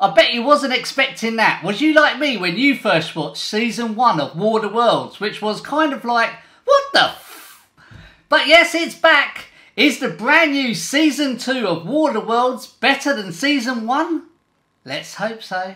I bet you wasn't expecting that. Was you like me when you first watched season 1 of War of the Worlds, which was kind of like, what the f? But yes, it's back. Is the brand new season 2 of War of the Worlds better than season 1? Let's hope so.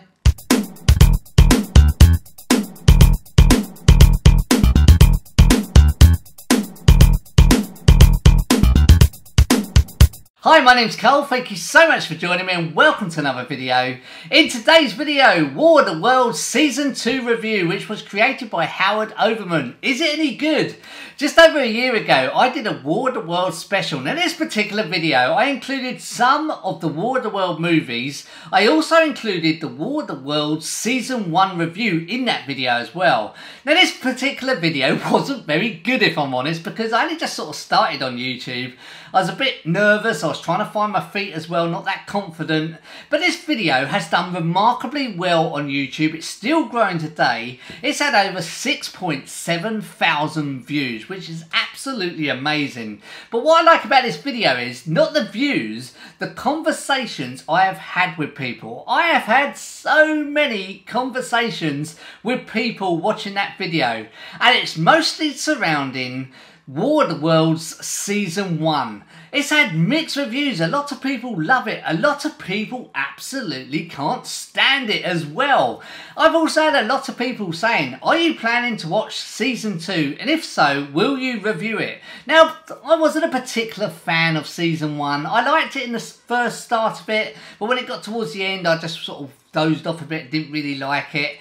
Hi, my name's Carl, thank you so much for joining me and welcome to another video. In today's video, War of the Worlds Season 2 review, which was created by Howard Overman. Is it any good? Just over a year ago, I did a War of the Worlds special. Now, in this particular video, I included some of the War of the World movies. I also included the War of the Worlds Season 1 review in that video as well. Now, this particular video wasn't very good, if I'm honest, because I only just sort of started on YouTube. I was a bit nervous, I was trying to find my feet as well, not that confident. But this video has done remarkably well on YouTube. It's still growing today. It's had over 6.7 thousand views, which is absolutely amazing. But what I like about this video is not the views, the conversations I have had with people. I have had so many conversations with people watching that video, and it's mostly surrounding War of the Worlds Season 1. It's had mixed reviews. A lot of people love it. A lot of people absolutely can't stand it as well. I've also had a lot of people saying, are you planning to watch Season 2? And if so, will you review it? Now, I wasn't a particular fan of Season 1. I liked it in the first start of it, but when it got towards the end, I just sort of dozed off a bit, didn't really like it.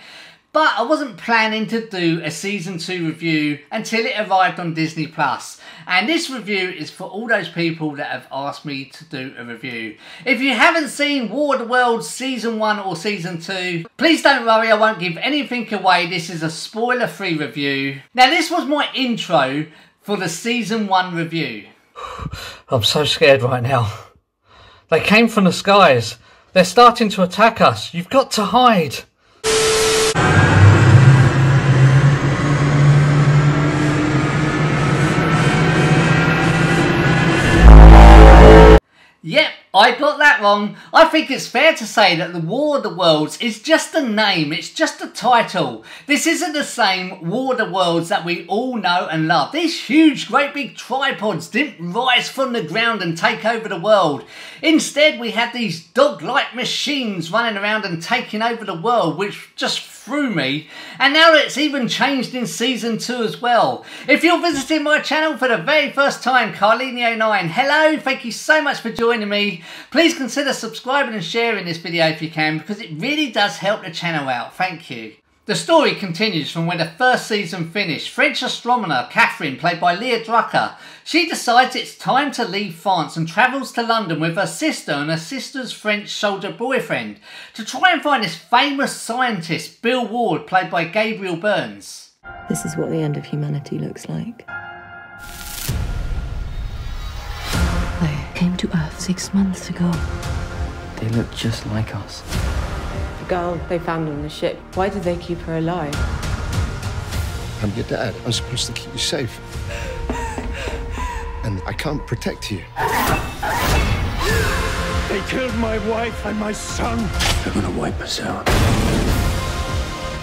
But I wasn't planning to do a Season 2 review until it arrived on Disney+. And this review is for all those people that have asked me to do a review. If you haven't seen War of the Worlds Season 1 or Season 2, please don't worry, I won't give anything away. This is a spoiler-free review. Now, this was my intro for the Season 1 review. I'm so scared right now. They came from the skies. They're starting to attack us. You've got to hide. Yep, I got that wrong. I think it's fair to say that the War of the Worlds is just a name, it's just a title. This isn't the same War of the Worlds that we all know and love. These huge, great big tripods didn't rise from the ground and take over the world. Instead, we had these dog-like machines running around and taking over the world, which just threw me. And now it's even changed in Season 2 as well. If you're visiting my channel for the very first time, Carlinio 9, hello, thank you so much for joining me. Please consider subscribing and sharing this video if you can, because it really does help the channel out. Thank you. The story continues from when the first season finished. French astronomer Catherine, played by Leah Drucker, she decides it's time to leave France and travels to London with her sister and her sister's French soldier boyfriend to try and find this famous scientist, Bill Ward, played by Gabriel Burns. This is what the end of humanity looks like. They came to Earth 6 months ago. They look just like us. The girl they found on the ship, why did they keep her alive? I'm your dad. I'm supposed to keep you safe. And I can't protect you. They killed my wife and my son. They're gonna wipe us out.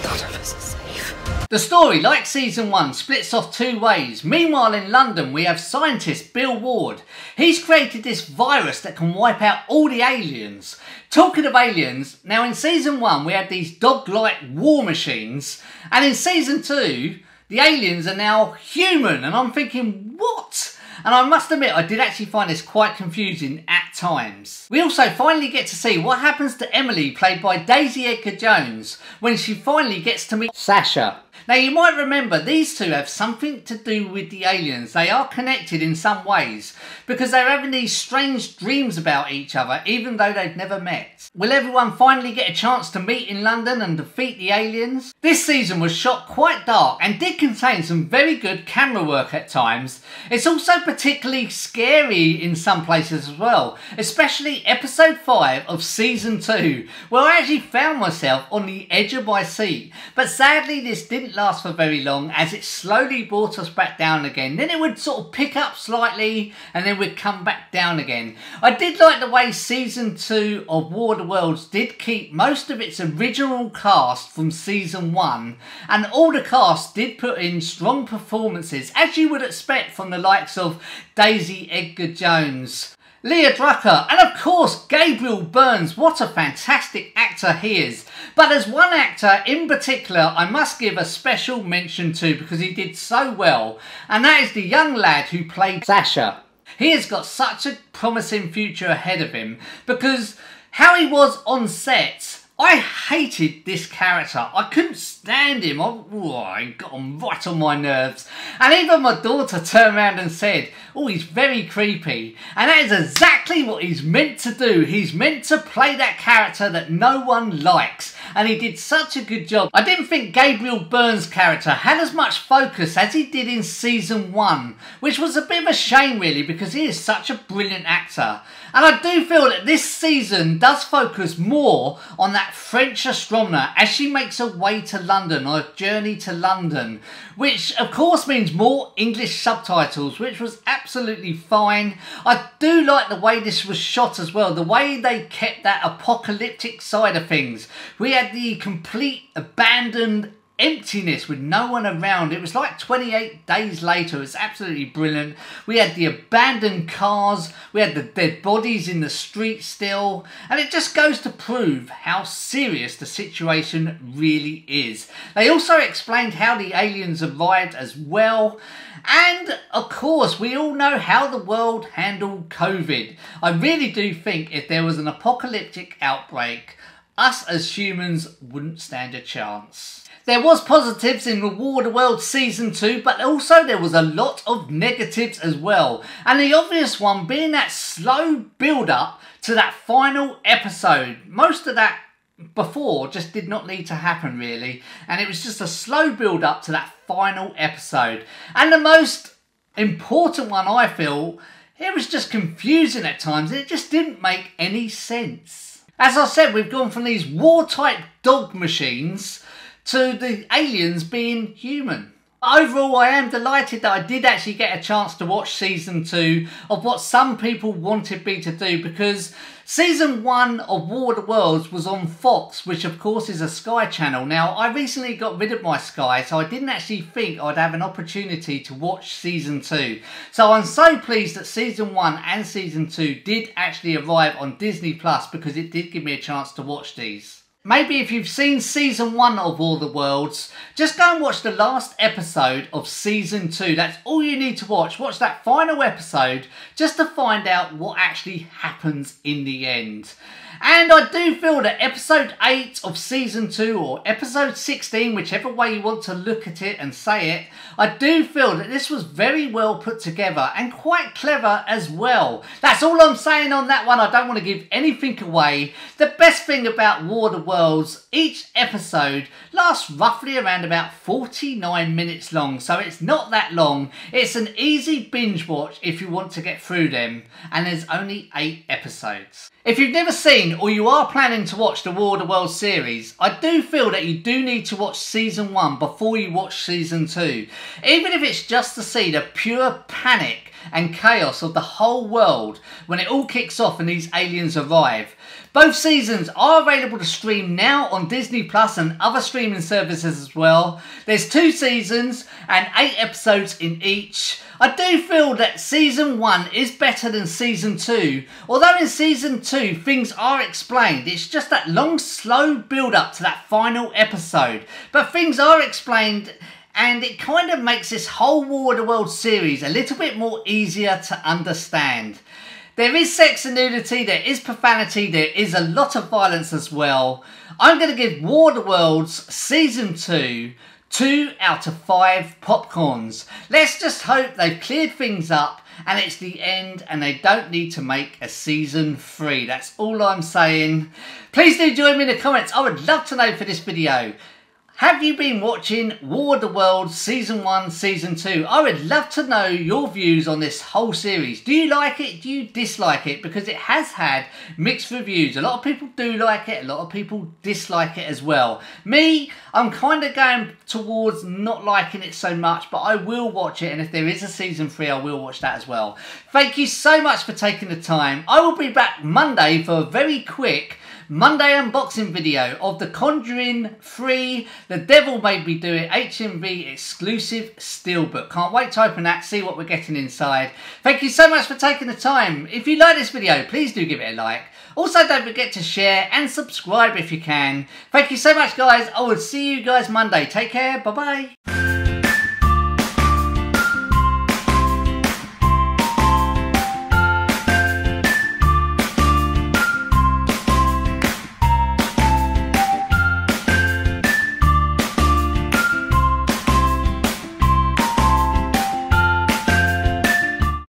None of us are safe. The story, like Season 1, splits off two ways. Meanwhile, in London, we have scientist Bill Ward. He's created this virus that can wipe out all the aliens. Talking of aliens, now in Season 1, we had these dog-like war machines. And in Season 2, the aliens are now human. And I'm thinking, what? And I must admit, I did actually find this quite confusing at times. We also finally get to see what happens to Emily, played by Daisy Edgar-Jones, when she finally gets to meet Sasha. Now, you might remember these two have something to do with the aliens. They are connected in some ways because they're having these strange dreams about each other even though they've never met. Will everyone finally get a chance to meet in London and defeat the aliens? This season was shot quite dark and did contain some very good camera work at times. It's also particularly scary in some places as well, especially episode 5 of Season 2, where I actually found myself on the edge of my seat. But sadly, this didn't didn't last for very long, as it slowly brought us back down again. Then it would sort of pick up slightly and then we'd come back down again. I did like the way season 2 of War of the Worlds did keep most of its original cast from season 1, and all the cast did put in strong performances, as you would expect from the likes of Daisy Edgar-Jones, Leah Drucker, and of course Gabriel Byrne. What a fantastic actor he is. But there's one actor in particular I must give a special mention to because he did so well, and that is the young lad who played Sasha. He has got such a promising future ahead of him, because how he was on set, I hated this character. I couldn't stand him. He got on right on my nerves. And even my daughter turned around and said, oh, he's very creepy. And that is exactly what he's meant to do. He's meant to play that character that no one likes. And he did such a good job. I didn't think Gabriel Byrne's character had as much focus as he did in season 1, which was a bit of a shame really, because he is such a brilliant actor. And I do feel that this season does focus more on that French astronomer as she makes her way to London, or a journey to London, which of course means more English subtitles, which was absolutely fine. I do like the way this was shot as well, the way they kept that apocalyptic side of things. We had the complete abandoned emptiness with no one around. It was like 28 days later. It's absolutely brilliant. We had the abandoned cars, we had the dead bodies in the street still, and it just goes to prove how serious the situation really is. They also explained how the aliens arrived as well. And of course, we all know how the world handled COVID. I really do think if there was an apocalyptic outbreak, us as humans wouldn't stand a chance. There was positives in the War of the Worlds season 2, but also there was a lot of negatives as well. And the obvious one being that slow build up to that final episode. Most of that before just did not need to happen really, and it was just a slow build up to that final episode. And the most important one, I feel, it was just confusing at times. It just didn't make any sense. As I said, we've gone from these war type dog machines to the aliens being human. Overall, I am delighted that I did actually get a chance to watch season 2 of what some people wanted me to do, because season 1 of War of the Worlds was on Fox, which of course is a Sky channel. Now, I recently got rid of my Sky, so I didn't actually think I'd have an opportunity to watch season 2. So I'm so pleased that season 1 and season 2 did actually arrive on Disney Plus, because it did give me a chance to watch these. Maybe if you've seen season 1 of War of the Worlds, just go and watch the last episode of season 2. That's all you need to watch. Watch that final episode just to find out what actually happens in the end. And I do feel that episode 8 of season 2, or episode 16, whichever way you want to look at it and say it, I do feel that this was very well put together and quite clever as well. That's all I'm saying on that one. I don't want to give anything away. The best thing about War of the Worlds, each episode lasts roughly around about 49 minutes long, so it's not that long. It's an easy binge watch if you want to get through them, and there's only 8 episodes. If you've never seen or you are planning to watch the War of the Worlds series, I do feel that you do need to watch season 1 before you watch season 2. Even if it's just to see the pure panic and chaos of the whole world when it all kicks off and these aliens arrive. Both seasons are available to stream now on Disney Plus and other streaming services as well. There's 2 seasons and 8 episodes in each. I do feel that season 1 is better than season 2. Although in season 2 things are explained, it's just that long slow build up to that final episode. But things are explained, and it kind of makes this whole War of the Worlds series a little bit more easier to understand. There is sex and nudity, there is profanity, there is a lot of violence as well. I'm going to give War of the Worlds season 2 2 out of 5 popcorns. Let's just hope they've cleared things up and it's the end and they don't need to make a season 3. That's all I'm saying. Please do join me in the comments. I would love to know for this video. Have you been watching War of the Worlds Season 1, Season 2? I would love to know your views on this whole series. Do you like it? Do you dislike it? Because it has had mixed reviews. A lot of people do like it, a lot of people dislike it as well. Me, I'm kind of going towards not liking it so much, but I will watch it, and if there is a Season 3, I will watch that as well. Thank you so much for taking the time. I will be back Monday for a very quick Monday unboxing video of The Conjuring 3, The Devil Made Me Do It HMV exclusive steelbook. Can't wait to open that, see what we're getting inside. Thank you so much for taking the time. If you like this video, please do give it a like. Also, don't forget to share and subscribe if you can. Thank you so much, guys. I will see you guys Monday. Take care. Bye-bye.